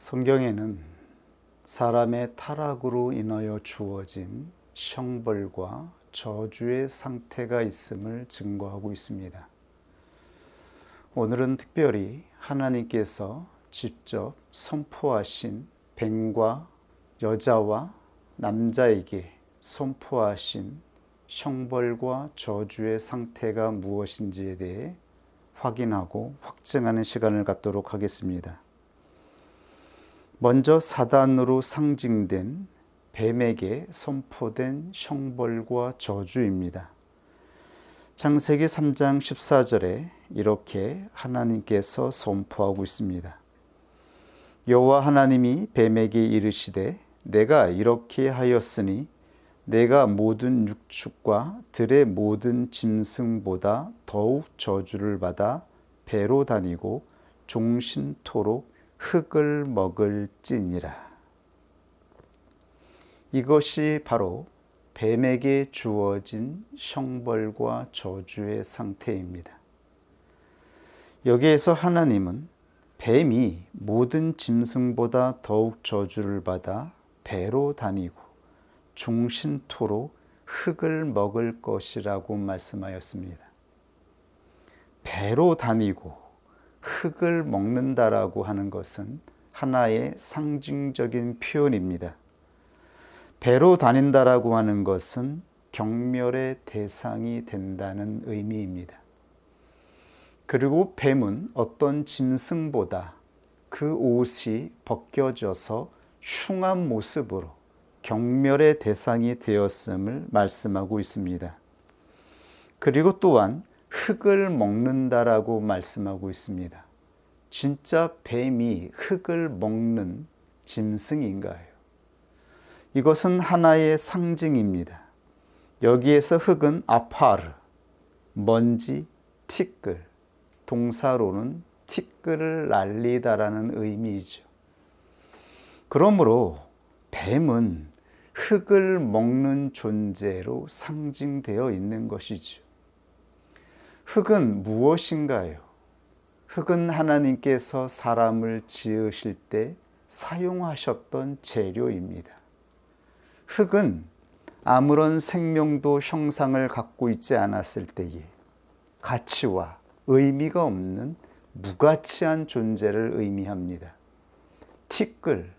성경에는 사람의 타락으로 인하여 주어진 형벌과 저주의 상태가 있음을 증거하고 있습니다. 오늘은 특별히 하나님께서 직접 선포하신 뱀과 여자와 남자에게 선포하신 형벌과 저주의 상태가 무엇인지에 대해 확인하고 확증하는 시간을 갖도록 하겠습니다. 먼저 사단으로 상징된 뱀에게 선포된 형벌과 저주입니다. 창세기 3장 14절에 이렇게 하나님께서 선포하고 있습니다. 여호와 하나님이 뱀에게 이르시되 내가 이렇게 하였으니 내가 모든 육축과 들의 모든 짐승보다 더욱 저주를 받아 배로 다니고 종신토록 흙을 먹을지니라. 이것이 바로 뱀에게 주어진 형벌과 저주의 상태입니다. 여기에서 하나님은 뱀이 모든 짐승보다 더욱 저주를 받아 배로 다니고 종신토록 흙을 먹을 것이라고 말씀하였습니다. 배로 다니고 흙을 먹는다라고 하는 것은 하나의 상징적인 표현입니다. 배로 다닌다라고 하는 것은 경멸의 대상이 된다는 의미입니다. 그리고 뱀은 어떤 짐승보다 그 옷이 벗겨져서 흉한 모습으로 경멸의 대상이 되었음을 말씀하고 있습니다. 그리고 또한 흙을 먹는다라고 말씀하고 있습니다. 진짜 뱀이 흙을 먹는 짐승인가요? 이것은 하나의 상징입니다. 여기에서 흙은 아파르, 먼지, 티끌, 동사로는 티끌을 날리다라는 의미이죠. 그러므로 뱀은 흙을 먹는 존재로 상징되어 있는 것이죠. 흙은 무엇인가요? 흙은 하나님께서 사람을 지으실 때 사용하셨던 재료입니다. 흙은 아무런 생명도 형상을 갖고 있지 않았을 때에 가치와 의미가 없는 무가치한 존재를 의미합니다. 티끌,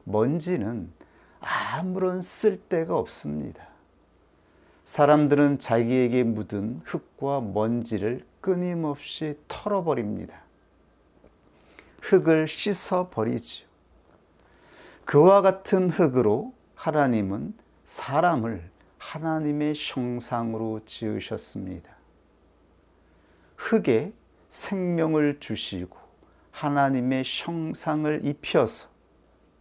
먼지는 아무런 쓸데가 없습니다. 사람들은 자기에게 묻은 흙과 먼지를 끊임없이 털어버립니다. 흙을 씻어버리죠. 그와 같은 흙으로 하나님은 사람을 하나님의 형상으로 지으셨습니다. 흙에 생명을 주시고 하나님의 형상을 입혀서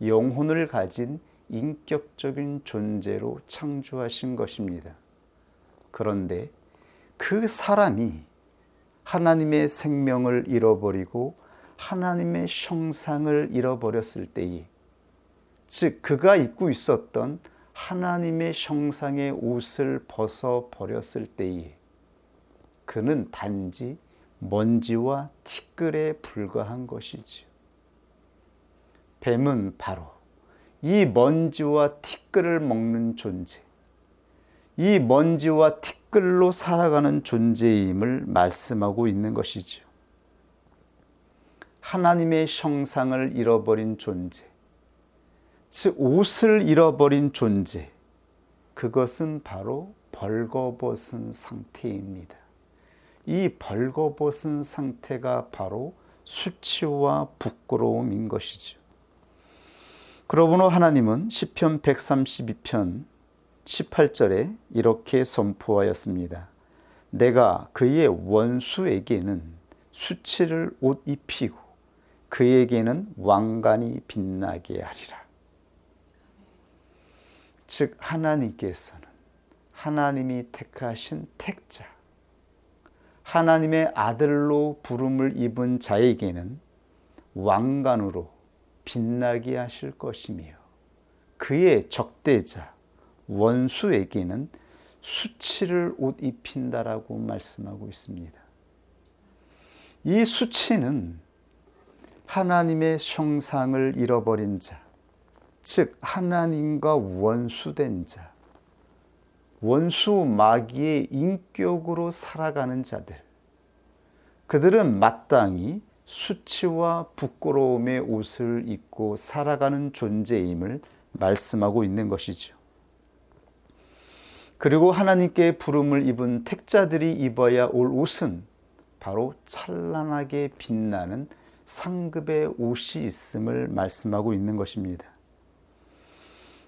영혼을 가진 인격적인 존재로 창조하신 것입니다. 그런데 그 사람이 하나님의 생명을 잃어버리고 하나님의 형상을 잃어버렸을 때에, 즉 그가 입고 있었던 하나님의 형상의 옷을 벗어버렸을 때에 그는 단지 먼지와 티끌에 불과한 것이지요. 뱀은 바로 이 먼지와 티끌을 먹는 존재, 이 먼지와 티끌로 살아가는 존재임을 말씀하고 있는 것이죠. 하나님의 형상을 잃어버린 존재, 즉 옷을 잃어버린 존재, 그것은 바로 벌거벗은 상태입니다. 이 벌거벗은 상태가 바로 수치와 부끄러움인 것이죠. 그러므로 하나님은 시편 132편 18절에 이렇게 선포하였습니다. 내가 그의 원수에게는 수치를 옷 입히고 그에게는 왕관이 빛나게 하리라. 즉 하나님께서는 하나님이 택하신 택자, 하나님의 아들로 부름을 입은 자에게는 왕관으로 빛나게 하실 것이며 그의 적대자, 원수에게는 수치를 옷 입힌다라고 말씀하고 있습니다. 이 수치는 하나님의 형상을 잃어버린 자, 즉 하나님과 원수된 자, 원수 마귀의 인격으로 살아가는 자들, 그들은 마땅히 수치와 부끄러움의 옷을 입고 살아가는 존재임을 말씀하고 있는 것이죠. 그리고 하나님께 부름을 입은 택자들이 입어야 올 옷은 바로 찬란하게 빛나는 상급의 옷이 있음을 말씀하고 있는 것입니다.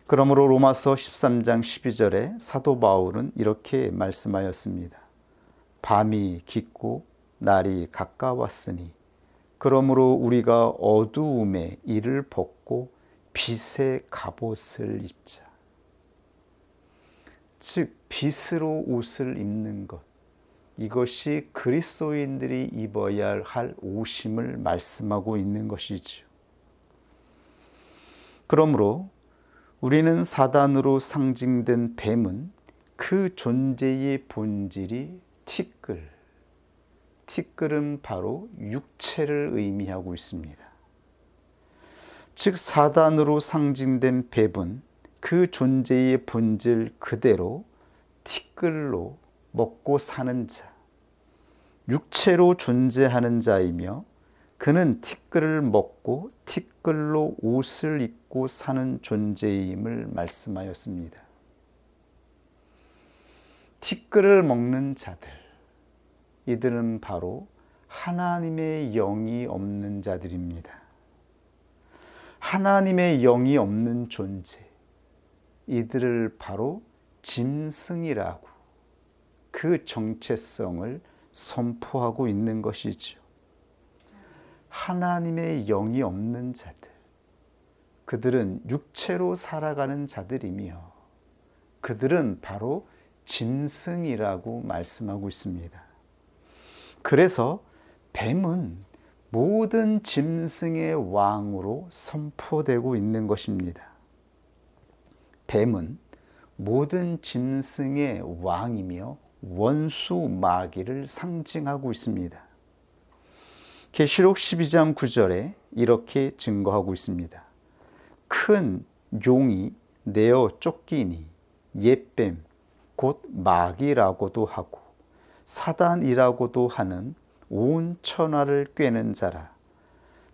그러므로 로마서 13장 12절에 사도 바울은 이렇게 말씀하였습니다. 밤이 깊고 날이 가까웠으니 그러므로 우리가 어두움의 이를 벗고 빛의 갑옷을 입자. 즉 빛으로 옷을 입는 것, 이것이 그리스도인들이 입어야 할 옷임을 말씀하고 있는 것이지요. 그러므로 우리는 사단으로 상징된 뱀은 그 존재의 본질이 티끌은 바로 육체를 의미하고 있습니다. 즉 사단으로 상징된 뱀은 그 존재의 본질 그대로 티끌로 먹고 사는 자, 육체로 존재하는 자이며 그는 티끌을 먹고 티끌로 옷을 입고 사는 존재임을 말씀하였습니다. 티끌을 먹는 자들, 이들은 바로 하나님의 영이 없는 자들입니다. 하나님의 영이 없는 존재, 이들을 바로 짐승이라고 그 정체성을 선포하고 있는 것이죠. 하나님의 영이 없는 자들, 그들은 육체로 살아가는 자들이며 그들은 바로 짐승이라고 말씀하고 있습니다. 그래서 뱀은 모든 짐승의 왕으로 선포되고 있는 것입니다. 뱀은 모든 짐승의 왕이며 원수 마귀를 상징하고 있습니다. 계시록 12장 9절에 이렇게 증거하고 있습니다. 큰 용이 내어 쫓기니 옛뱀 곧 마귀라고도 하고 사단이라고도 하는 온 천하를 꿰는 자라.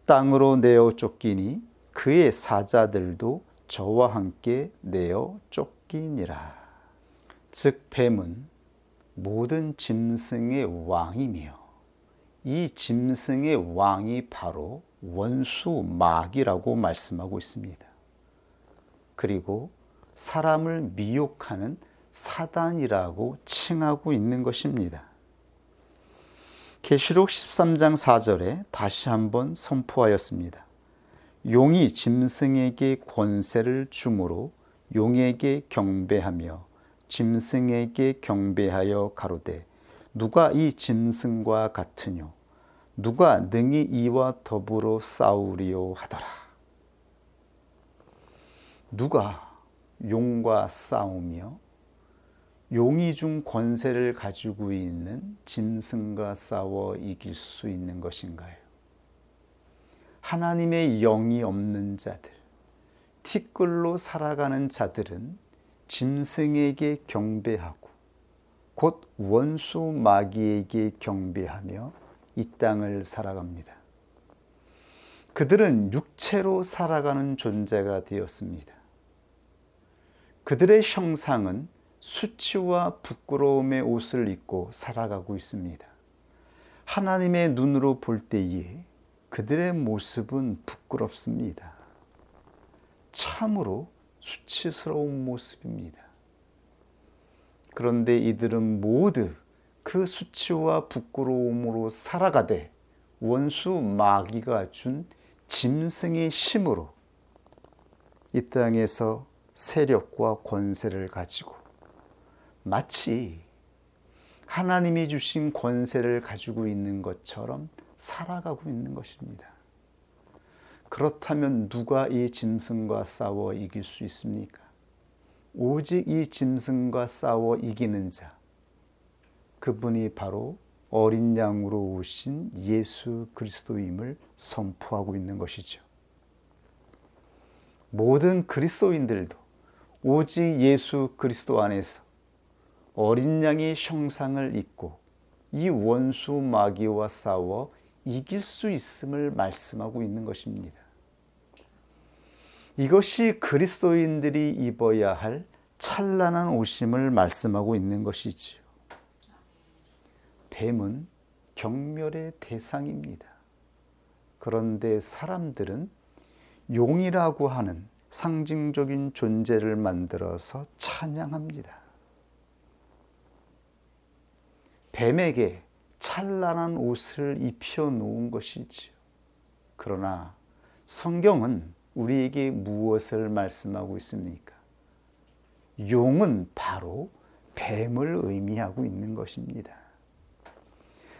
땅으로 내어 쫓기니 그의 사자들도 저와 함께 내어 쫓기니라. 즉 뱀은 모든 짐승의 왕이며 이 짐승의 왕이 바로 원수 마귀라고 말씀하고 있습니다. 그리고 사람을 미혹하는 사단이라고 칭하고 있는 것입니다. 계시록 13장 4절에 다시 한번 선포하였습니다. 용이 짐승에게 권세를 주므로 용에게 경배하며 짐승에게 경배하여 가로되 누가 이 짐승과 같으뇨 누가 능히 이와 더불어 싸우리요 하더라. 누가 용과 싸우며 용이 준 권세를 가지고 있는 짐승과 싸워 이길 수 있는 것인가요? 하나님의 영이 없는 자들, 티끌로 살아가는 자들은 짐승에게 경배하고 곧 원수 마귀에게 경배하며 이 땅을 살아갑니다. 그들은 육체로 살아가는 존재가 되었습니다. 그들의 형상은 수치와 부끄러움의 옷을 입고 살아가고 있습니다. 하나님의 눈으로 볼 때에 그들의 모습은 부끄럽습니다. 참으로 수치스러운 모습입니다. 그런데 이들은 모두 그 수치와 부끄러움으로 살아가되 원수 마귀가 준 짐승의 힘으로 이 땅에서 세력과 권세를 가지고 마치 하나님이 주신 권세를 가지고 있는 것처럼 살아가고 있는 것입니다. 그렇다면 누가 이 짐승과 싸워 이길 수 있습니까? 오직 이 짐승과 싸워 이기는 자, 그분이 바로 어린 양으로 오신 예수 그리스도임을 선포하고 있는 것이죠. 모든 그리스도인들도 오직 예수 그리스도 안에서 어린 양의 형상을 입고 이 원수 마귀와 싸워 이길 수 있음을 말씀하고 있는 것입니다. 이것이 그리스도인들이 입어야 할 찬란한 옷임을 말씀하고 있는 것이지요. 뱀은 경멸의 대상입니다. 그런데 사람들은 용이라고 하는 상징적인 존재를 만들어서 찬양합니다. 뱀에게 찬란한 옷을 입혀 놓은 것이지요. 그러나 성경은 우리에게 무엇을 말씀하고 있습니까? 용은 바로 뱀을 의미하고 있는 것입니다.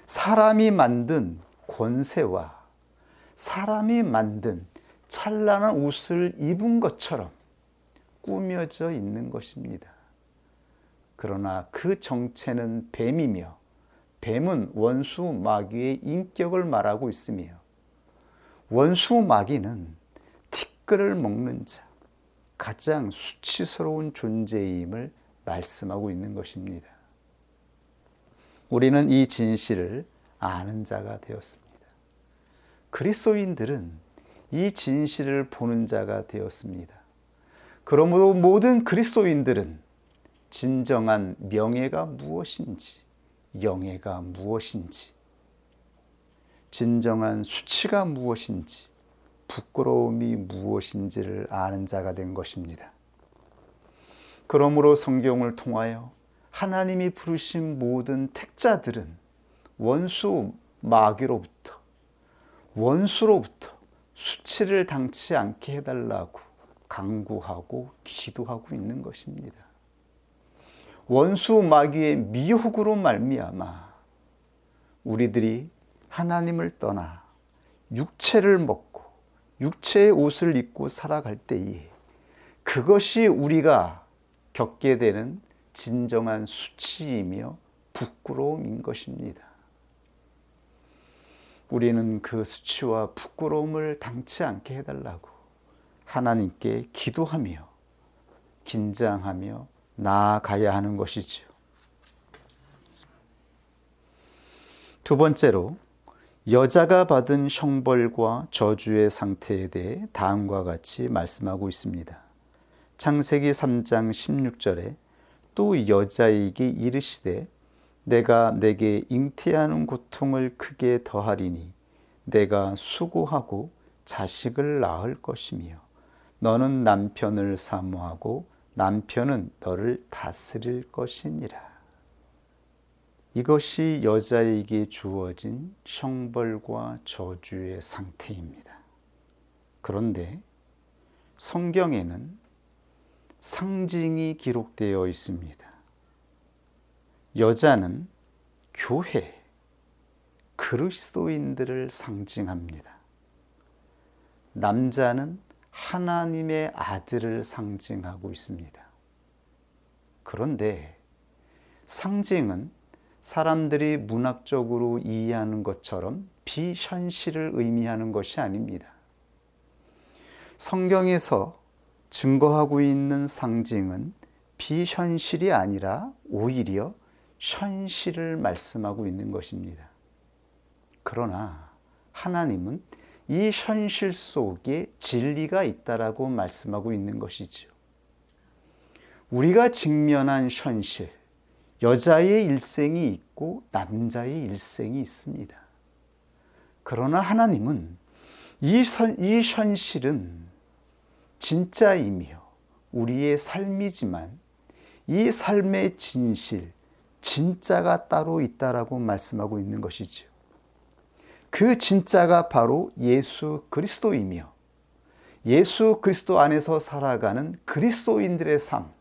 사람이 만든 권세와 사람이 만든 찬란한 옷을 입은 것처럼 꾸며져 있는 것입니다. 그러나 그 정체는 뱀이며 뱀은 원수 마귀의 인격을 말하고 있으며 원수 마귀는 티끌을 먹는 자, 가장 수치스러운 존재임을 말씀하고 있는 것입니다. 우리는 이 진실을 아는 자가 되었습니다. 그리스도인들은 이 진실을 보는 자가 되었습니다. 그러므로 모든 그리스도인들은 진정한 명예가 무엇인지, 영예가 무엇인지, 진정한 수치가 무엇인지, 부끄러움이 무엇인지를 아는 자가 된 것입니다. 그러므로 성경을 통하여 하나님이 부르신 모든 택자들은 원수 마귀로부터, 원수로부터 수치를 당치 않게 해달라고 간구하고 기도하고 있는 것입니다. 원수 마귀의 미혹으로 말미암아 우리들이 하나님을 떠나 육체를 먹고 육체의 옷을 입고 살아갈 때에 그것이 우리가 겪게 되는 진정한 수치이며 부끄러움인 것입니다. 우리는 그 수치와 부끄러움을 당치 않게 해달라고 하나님께 기도하며 긴장하며 나아가야 하는 것이지요. 두 번째로 여자가 받은 형벌과 저주의 상태에 대해 다음과 같이 말씀하고 있습니다. 창세기 3장 16절에 또 여자에게 이르시되 내가 내게 잉태하는 고통을 크게 더하리니 내가 수고하고 자식을 낳을 것이며 너는 남편을 사모하고 남편은 너를 다스릴 것이니라. 이것이 여자에게 주어진 형벌과 저주의 상태입니다. 그런데 성경에는 상징이 기록되어 있습니다. 여자는 교회, 그리스도인들을 상징합니다. 남자는 하나님의 아들을 상징하고 있습니다. 그런데 상징은 사람들이 문학적으로 이해하는 것처럼 비현실을 의미하는 것이 아닙니다. 성경에서 증거하고 있는 상징은 비현실이 아니라 오히려 현실을 말씀하고 있는 것입니다. 그러나 하나님은 이 현실 속에 진리가 있다라고 말씀하고 있는 것이죠. 우리가 직면한 현실, 여자의 일생이 있고 남자의 일생이 있습니다. 그러나 하나님은 이 현실은 진짜이며 우리의 삶이지만 이 삶의 진실, 진짜가 따로 있다라고 말씀하고 있는 것이죠. 그 진짜가 바로 예수 그리스도이며 예수 그리스도 안에서 살아가는 그리스도인들의 삶,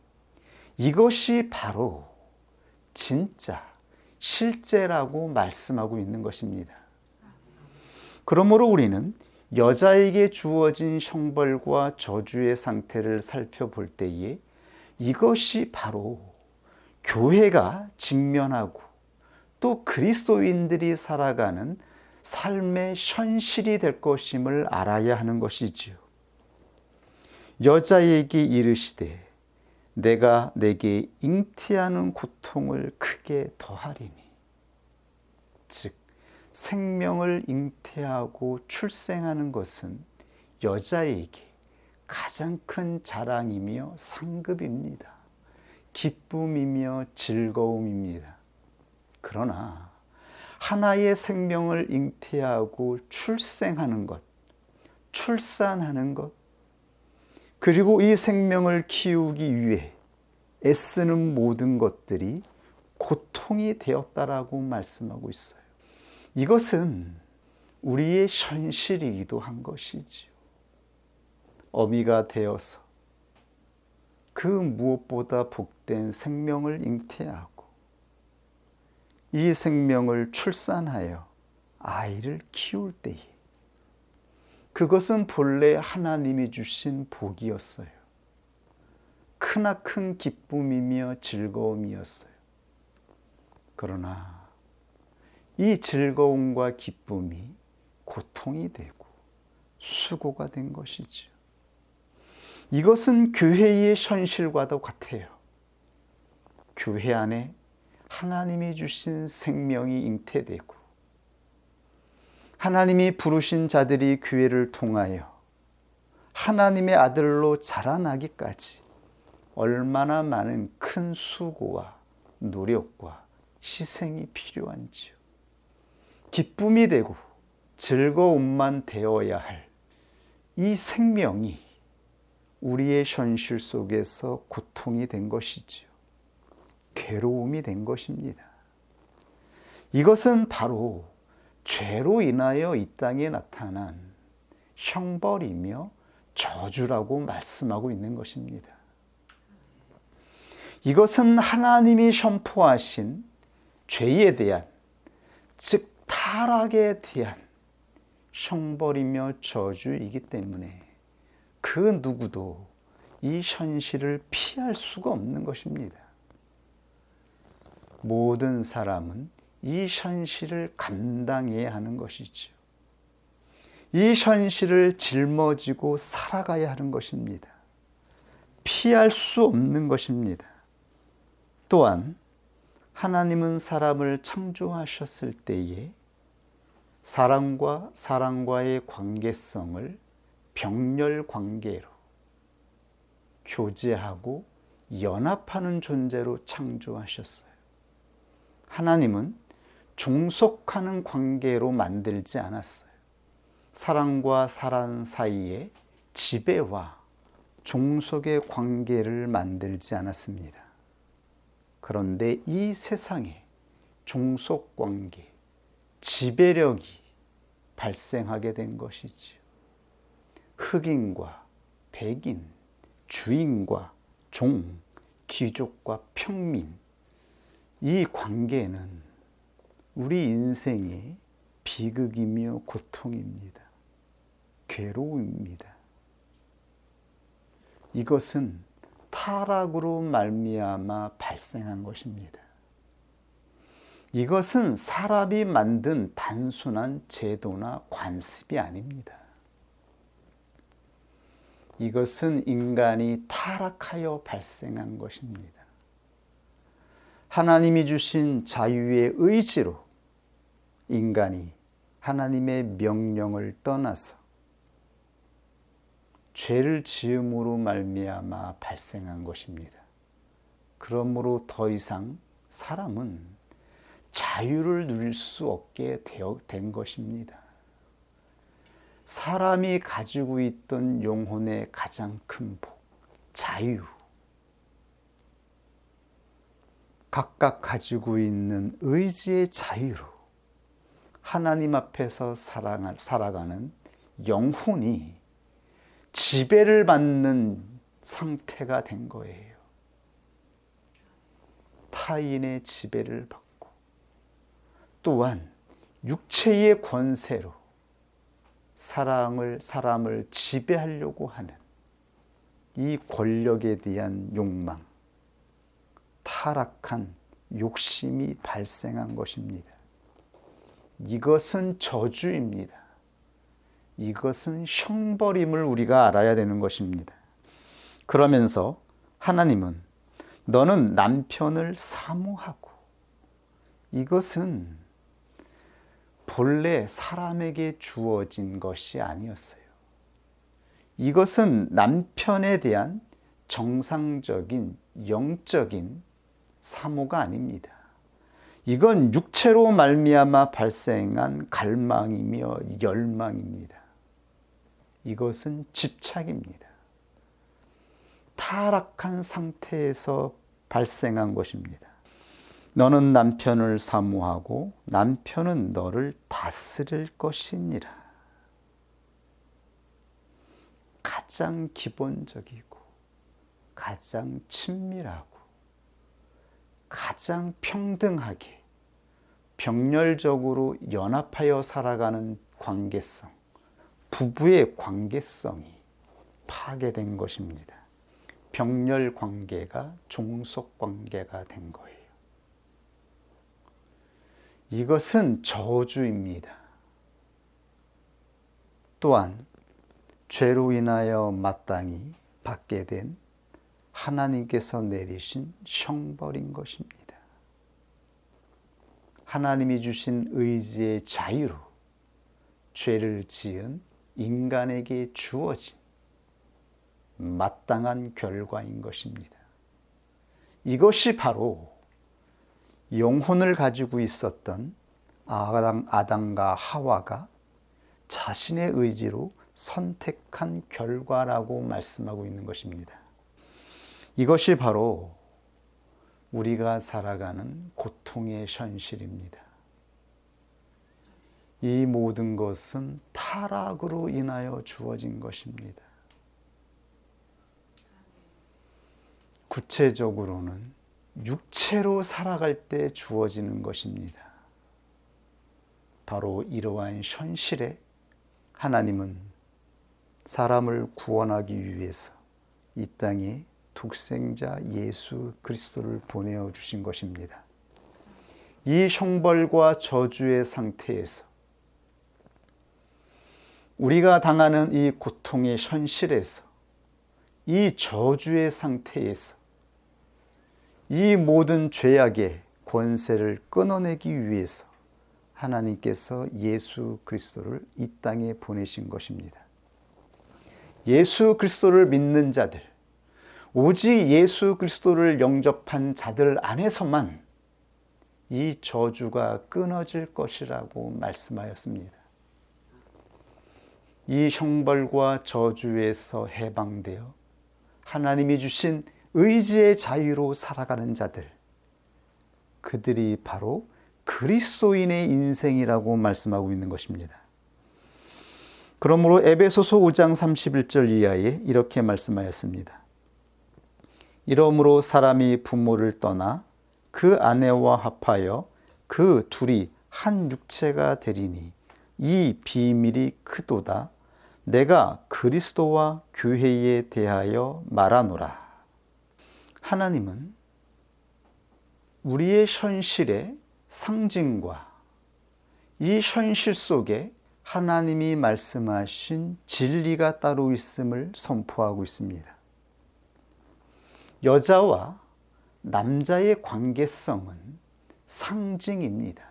이것이 바로 진짜, 실제라고 말씀하고 있는 것입니다. 그러므로 우리는 여자에게 주어진 형벌과 저주의 상태를 살펴볼 때에 이것이 바로 교회가 직면하고 또 그리스도인들이 살아가는 삶의 현실이 될 것임을 알아야 하는 것이지요. 여자에게 이르시되 내가 내게 잉태하는 고통을 크게 더하리니, 즉 생명을 잉태하고 출생하는 것은 여자에게 가장 큰 자랑이며 상급입니다. 기쁨이며 즐거움입니다. 그러나 하나의 생명을 잉태하고 출생하는 것, 출산하는 것, 그리고 이 생명을 키우기 위해 애쓰는 모든 것들이 고통이 되었다라고 말씀하고 있어요. 이것은 우리의 현실이기도 한 것이지요. 어미가 되어서 그 무엇보다 복된 생명을 잉태하고 이 생명을 출산하여 아이를 키울 때에 그것은 본래 하나님이 주신 복이었어요. 크나큰 기쁨이며 즐거움이었어요. 그러나 이 즐거움과 기쁨이 고통이 되고 수고가 된 것이죠. 이것은 교회의 현실과도 같아요. 교회 안에 하나님이 주신 생명이 잉태되고 하나님이 부르신 자들이 교회를 통하여 하나님의 아들로 자라나기까지 얼마나 많은 큰 수고와 노력과 희생이 필요한지요. 기쁨이 되고 즐거움만 되어야 할 이 생명이 우리의 현실 속에서 고통이 된 것이지요. 괴로움이 된 것입니다. 이것은 바로 죄로 인하여 이 땅에 나타난 형벌이며 저주라고 말씀하고 있는 것입니다. 이것은 하나님이 선포하신 죄에 대한, 즉 타락에 대한 형벌이며 저주이기 때문에 그 누구도 이 현실을 피할 수가 없는 것입니다. 모든 사람은 이 현실을 감당해야 하는 것이죠. 이 현실을 짊어지고 살아가야 하는 것입니다. 피할 수 없는 것입니다. 또한 하나님은 사람을 창조하셨을 때에 사람과 사람과의 관계성을 병렬 관계로 교제하고 연합하는 존재로 창조하셨어요. 하나님은 종속하는 관계로 만들지 않았어요. 사람과 사람 사이에 지배와 종속의 관계를 만들지 않았습니다. 그런데 이 세상에 종속 관계, 지배력이 발생하게 된 것이지요. 흑인과 백인, 주인과 종, 귀족과 평민, 이 관계는 우리 인생의 비극이며 고통입니다. 괴로움입니다. 이것은 타락으로 말미암아 발생한 것입니다. 이것은 사람이 만든 단순한 제도나 관습이 아닙니다. 이것은 인간이 타락하여 발생한 것입니다. 하나님이 주신 자유의 의지로 인간이 하나님의 명령을 떠나서 죄를 지음으로 말미암아 발생한 것입니다. 그러므로 더 이상 사람은 자유를 누릴 수 없게 된 것입니다. 사람이 가지고 있던 영혼의 가장 큰 복, 자유, 각각 가지고 있는 의지의 자유로 하나님 앞에서 살아가는 영혼이 지배를 받는 상태가 된 거예요. 타인의 지배를 받고 또한 육체의 권세로 사람을 지배하려고 하는 이 권력에 대한 욕망, 타락한 욕심이 발생한 것입니다. 이것은 저주입니다. 이것은 형벌임을 우리가 알아야 되는 것입니다. 그러면서 하나님은 너는 남편을 사모하고, 이것은 본래 사람에게 주어진 것이 아니었어요. 이것은 남편에 대한 정상적인 영적인 사모가 아닙니다. 이건 육체로 말미암아 발생한 갈망이며 열망입니다. 이것은 집착입니다. 타락한 상태에서 발생한 것입니다. 너는 남편을 사모하고 남편은 너를 다스릴 것이니라. 가장 기본적이고 가장 친밀하고 가장 평등하게 병렬적으로 연합하여 살아가는 관계성, 부부의 관계성이 파괴된 것입니다. 병렬 관계가 종속 관계가 된 거예요. 이것은 저주입니다. 또한 죄로 인하여 마땅히 받게 된 하나님께서 내리신 형벌인 것입니다. 하나님이 주신 의지의 자유로 죄를 지은 인간에게 주어진 마땅한 결과인 것입니다. 이것이 바로 영혼을 가지고 있었던 아담과 하와가 자신의 의지로 선택한 결과라고 말씀하고 있는 것입니다. 이것이 바로 우리가 살아가는 고통의 현실입니다. 이 모든 것은 타락으로 인하여 주어진 것입니다. 구체적으로는 육체로 살아갈 때 주어지는 것입니다. 바로 이러한 현실에 하나님은 사람을 구원하기 위해서 이 땅에 독생자 예수 그리스도를 보내어 주신 것입니다. 이 형벌과 저주의 상태에서 우리가 당하는 이 고통의 현실에서 이 저주의 상태에서 이 모든 죄악의 권세를 끊어내기 위해서 하나님께서 예수 그리스도를 이 땅에 보내신 것입니다. 예수 그리스도를 믿는 자들, 오직 예수 그리스도를 영접한 자들 안에서만 이 저주가 끊어질 것이라고 말씀하였습니다. 이 형벌과 저주에서 해방되어 하나님이 주신 의지의 자유로 살아가는 자들, 그들이 바로 그리스도인의 인생이라고 말씀하고 있는 것입니다. 그러므로 에베소서 5장 31절 이하에 이렇게 말씀하였습니다. 이러므로 사람이 부모를 떠나 그 아내와 합하여 그 둘이 한 육체가 되리니 이 비밀이 크도다. 내가 그리스도와 교회에 대하여 말하노라. 하나님은 우리의 현실의 상징과 이 현실 속에 하나님이 말씀하신 진리가 따로 있음을 선포하고 있습니다. 여자와 남자의 관계성은 상징입니다.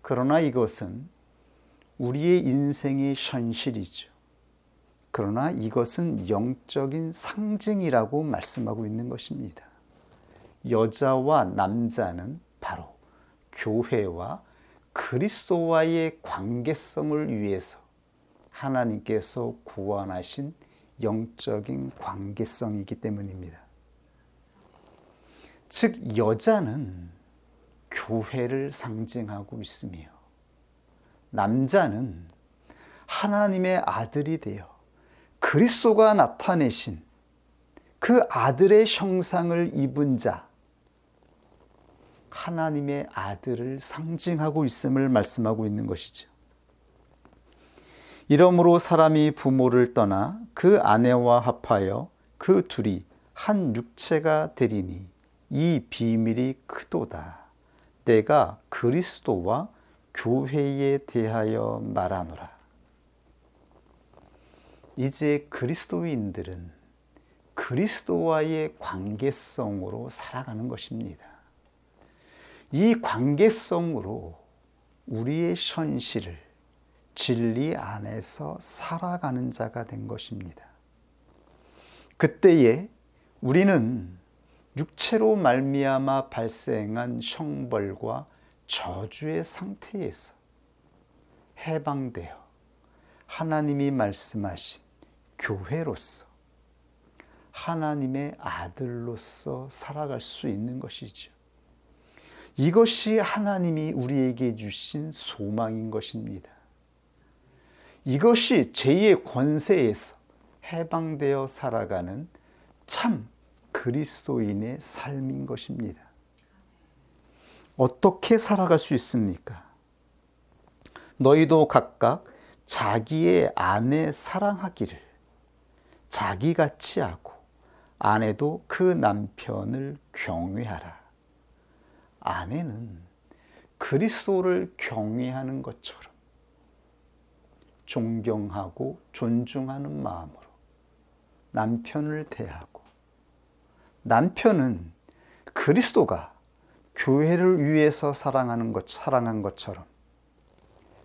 그러나 이것은 우리의 인생의 현실이죠. 그러나 이것은 영적인 상징이라고 말씀하고 있는 것입니다. 여자와 남자는 바로 교회와 그리스도와의 관계성을 위해서 하나님께서 구원하신 영적인 관계성이기 때문입니다. 즉 여자는 교회를 상징하고 있으며 남자는 하나님의 아들이 되어 그리스도가 나타내신 그 아들의 형상을 입은 자, 하나님의 아들을 상징하고 있음을 말씀하고 있는 것이죠. 이러므로 사람이 부모를 떠나 그 아내와 합하여 그 둘이 한 육체가 되리니 이 비밀이 크도다. 내가 그리스도와 교회에 대하여 말하노라. 이제 그리스도인들은 그리스도와의 관계성으로 살아가는 것입니다. 이 관계성으로 우리의 현실을 진리 안에서 살아가는 자가 된 것입니다. 그때에 우리는 육체로 말미암아 발생한 형벌과 저주의 상태에서 해방되어 하나님이 말씀하신 교회로서 하나님의 아들로서 살아갈 수 있는 것이죠. 이것이 하나님이 우리에게 주신 소망인 것입니다. 이것이 죄의 권세에서 해방되어 살아가는 참 그리스도인의 삶인 것입니다. 어떻게 살아갈 수 있습니까? 너희도 각각 자기의 아내 사랑하기를 자기같이 하고 아내도 그 남편을 경외하라. 아내는 그리스도를 경외하는 것처럼 존경하고 존중하는 마음으로 남편을 대하고, 남편은 그리스도가 교회를 위해서 사랑한 것처럼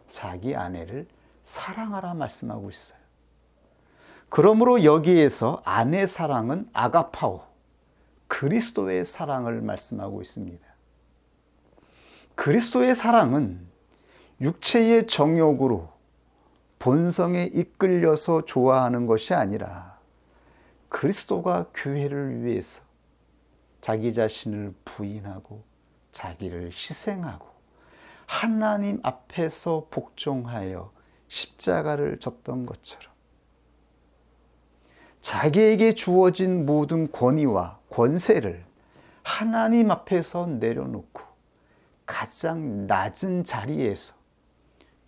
자기 아내를 사랑하라 말씀하고 있어요. 그러므로 여기에서 아내 사랑은 아가파오, 그리스도의 사랑을 말씀하고 있습니다. 그리스도의 사랑은 육체의 정욕으로 본성에 이끌려서 좋아하는 것이 아니라 그리스도가 교회를 위해서 자기 자신을 부인하고 자기를 희생하고 하나님 앞에서 복종하여 십자가를 졌던 것처럼 자기에게 주어진 모든 권위와 권세를 하나님 앞에서 내려놓고 가장 낮은 자리에서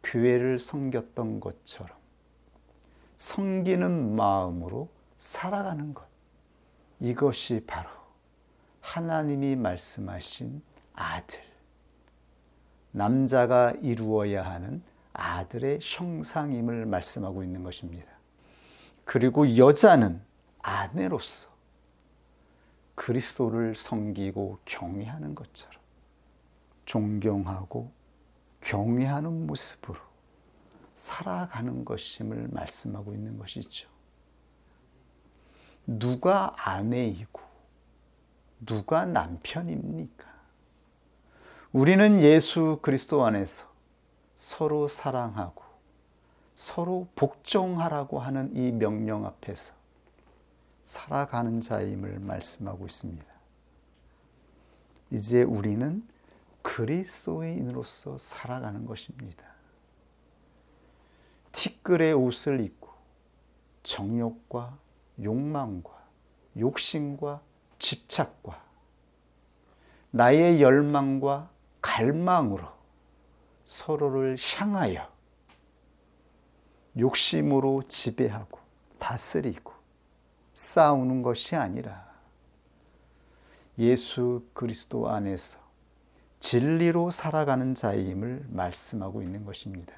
교회를 섬겼던 것처럼 섬기는 마음으로 살아가는 것, 이것이 바로 하나님이 말씀하신 아들, 남자가 이루어야 하는 아들의 형상임을 말씀하고 있는 것입니다. 그리고 여자는 아내로서 그리스도를 섬기고 경외하는 것처럼 존경하고 경외하는 모습으로 살아가는 것임을 말씀하고 있는 것이죠. 누가 아내이고 누가 남편입니까? 우리는 예수 그리스도 안에서 서로 사랑하고 서로 복종하라고 하는 이 명령 앞에서 살아가는 자임을 말씀하고 있습니다. 이제 우리는 그리스도인으로서 살아가는 것입니다. 티끌의 옷을 입고 정욕과 욕망과 욕심과 집착과 나의 열망과 갈망으로 서로를 향하여 욕심으로 지배하고 다스리고 싸우는 것이 아니라 예수 그리스도 안에서 진리로 살아가는 자임을 말씀하고 있는 것입니다.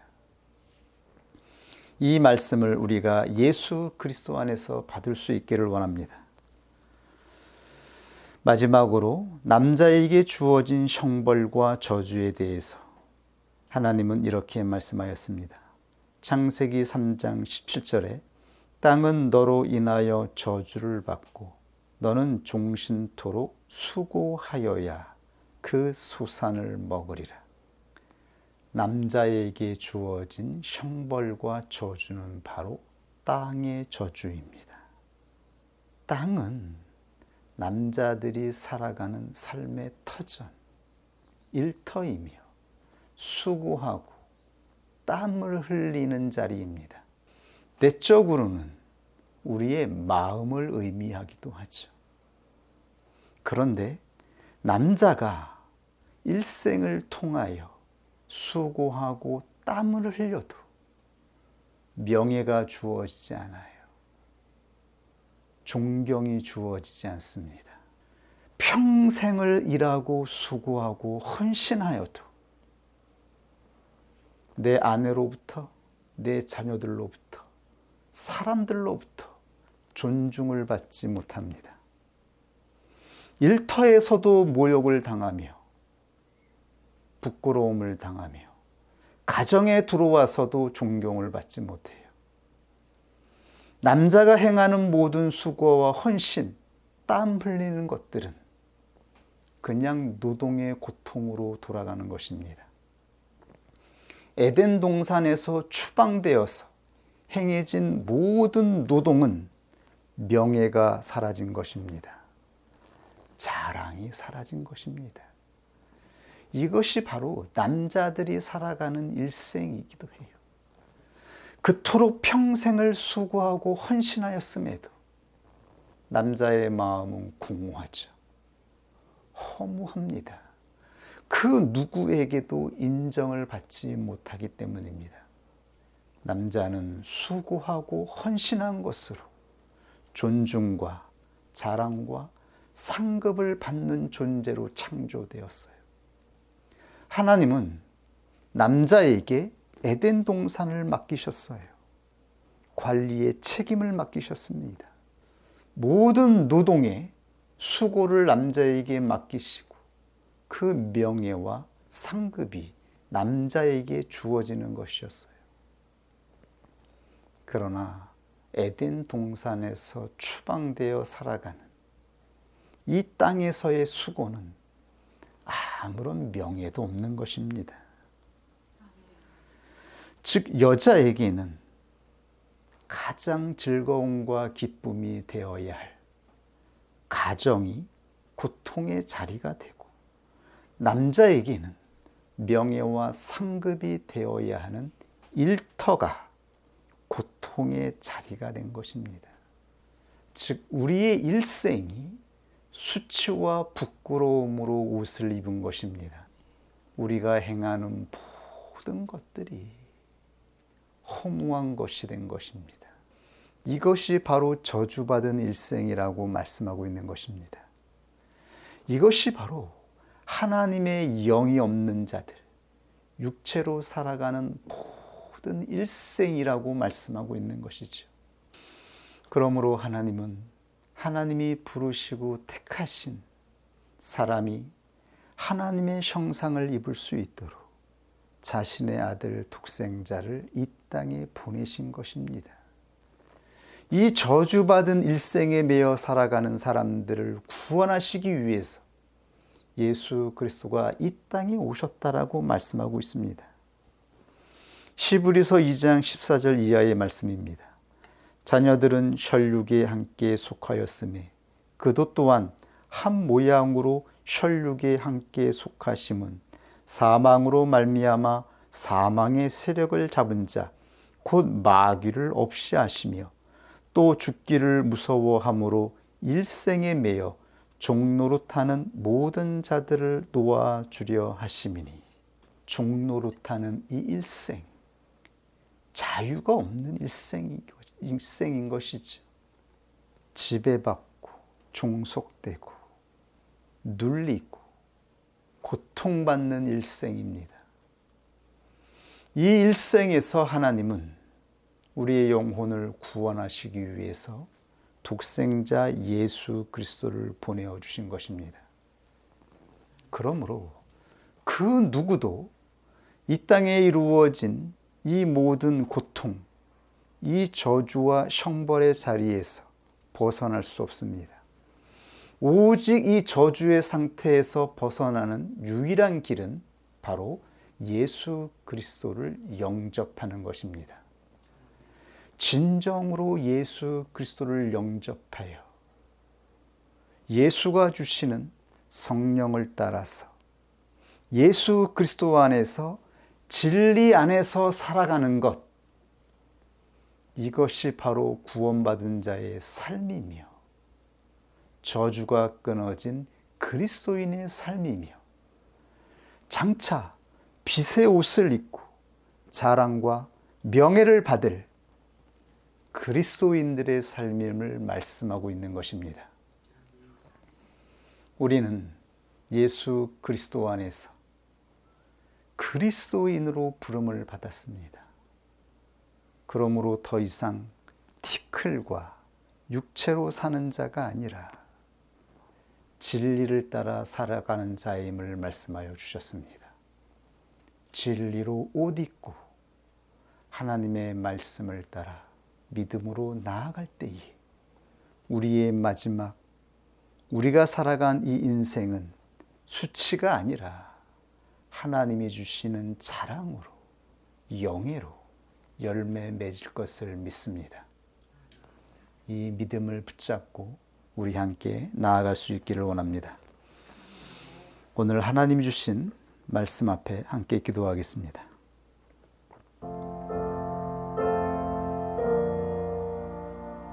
이 말씀을 우리가 예수 그리스도 안에서 받을 수 있기를 원합니다. 마지막으로 남자에게 주어진 형벌과 저주에 대해서 하나님은 이렇게 말씀하였습니다. 창세기 3장 17절에 땅은 너로 인하여 저주를 받고 너는 종신토록 수고하여야 그 소산을 먹으리라. 남자에게 주어진 형벌과 저주는 바로 땅의 저주입니다. 땅은 남자들이 살아가는 삶의 터전, 일터이며 수고하고 땀을 흘리는 자리입니다. 내적으로는 우리의 마음을 의미하기도 하죠. 그런데 남자가 일생을 통하여 수고하고 땀을 흘려도 명예가 주어지지 않아요. 존경이 주어지지 않습니다. 평생을 일하고 수고하고 헌신하여도 내 아내로부터, 내 자녀들로부터, 사람들로부터 존중을 받지 못합니다. 일터에서도 모욕을 당하며 부끄러움을 당하며 가정에 들어와서도 존경을 받지 못해요. 남자가 행하는 모든 수고와 헌신, 땀 흘리는 것들은 그냥 노동의 고통으로 돌아가는 것입니다. 에덴 동산에서 추방되어서 행해진 모든 노동은 명예가 사라진 것입니다. 자랑이 사라진 것입니다. 이것이 바로 남자들이 살아가는 일생이기도 해요. 그토록 평생을 수고하고 헌신하였음에도 남자의 마음은 공허하죠. 허무합니다. 그 누구에게도 인정을 받지 못하기 때문입니다. 남자는 수고하고 헌신한 것으로 존중과 자랑과 상급을 받는 존재로 창조되었어요. 하나님은 남자에게 에덴 동산을 맡기셨어요. 관리의 책임을 맡기셨습니다. 모든 노동의 수고를 남자에게 맡기시고 그 명예와 상급이 남자에게 주어지는 것이었어요. 그러나 에덴 동산에서 추방되어 살아가는 이 땅에서의 수고는 아무런 명예도 없는 것입니다. 즉 여자에게는 가장 즐거움과 기쁨이 되어야 할 가정이 고통의 자리가 되고, 남자에게는 명예와 상급이 되어야 하는 일터가 고통의 자리가 된 것입니다. 즉 우리의 일생이 수치와 부끄러움으로 옷을 입은 것입니다. 우리가 행하는 모든 것들이 허무한 것이 된 것입니다. 이것이 바로 저주받은 일생이라고 말씀하고 있는 것입니다. 이것이 바로 하나님의 영이 없는 자들, 육체로 살아가는 모든 일생이라고 말씀하고 있는 것이죠. 그러므로 하나님은 하나님이 부르시고 택하신 사람이 하나님의 형상을 입을 수 있도록 자신의 아들 독생자를 이 땅에 보내신 것입니다. 이 저주받은 일생에 매여 살아가는 사람들을 구원하시기 위해서 예수 그리스도가 이 땅에 오셨다라고 말씀하고 있습니다. 히브리서 2장 14절 이하의 말씀입니다. 자녀들은 혈육에 함께 속하였으며 그도 또한 한 모양으로 혈육에 함께 속하심은 사망으로 말미암아 사망의 세력을 잡은 자 곧 마귀를 없이 하시며 또 죽기를 무서워함으로 일생에 매여 종노릇하는 모든 자들을 놓아주려 하심이니. 종노릇하는 이 일생, 자유가 없는 일생인 것이죠. 지배받고 종속되고 눌리고 고통받는 일생입니다. 이 일생에서 하나님은 우리의 영혼을 구원하시기 위해서 독생자 예수 그리스도를 보내어 주신 것입니다. 그러므로 그 누구도 이 땅에 이루어진 이 모든 고통, 이 저주와 형벌의 자리에서 벗어날 수 없습니다. 오직 이 저주의 상태에서 벗어나는 유일한 길은 바로 예수 그리스도를 영접하는 것입니다. 진정으로 예수 그리스도를 영접하여 예수가 주시는 성령을 따라서 예수 그리스도 안에서 진리 안에서 살아가는 것, 이것이 바로 구원받은 자의 삶이며 저주가 끊어진 그리스도인의 삶이며 장차 빛의 옷을 입고 자랑과 명예를 받을 그리스도인들의 삶임을 말씀하고 있는 것입니다. 우리는 예수 그리스도 안에서 그리스도인으로 부름을 받았습니다. 그러므로 더 이상 티끌과 육체로 사는 자가 아니라 진리를 따라 살아가는 자임을 말씀하여 주셨습니다. 진리로 옷 입고 하나님의 말씀을 따라 믿음으로 나아갈 때에 우리의 마지막, 우리가 살아간 이 인생은 수치가 아니라 하나님이 주시는 자랑으로, 영예로 열매 맺을 것을 믿습니다. 이 믿음을 붙잡고 우리 함께 나아갈 수 있기를 원합니다. 오늘 하나님이 주신 말씀 앞에 함께 기도하겠습니다.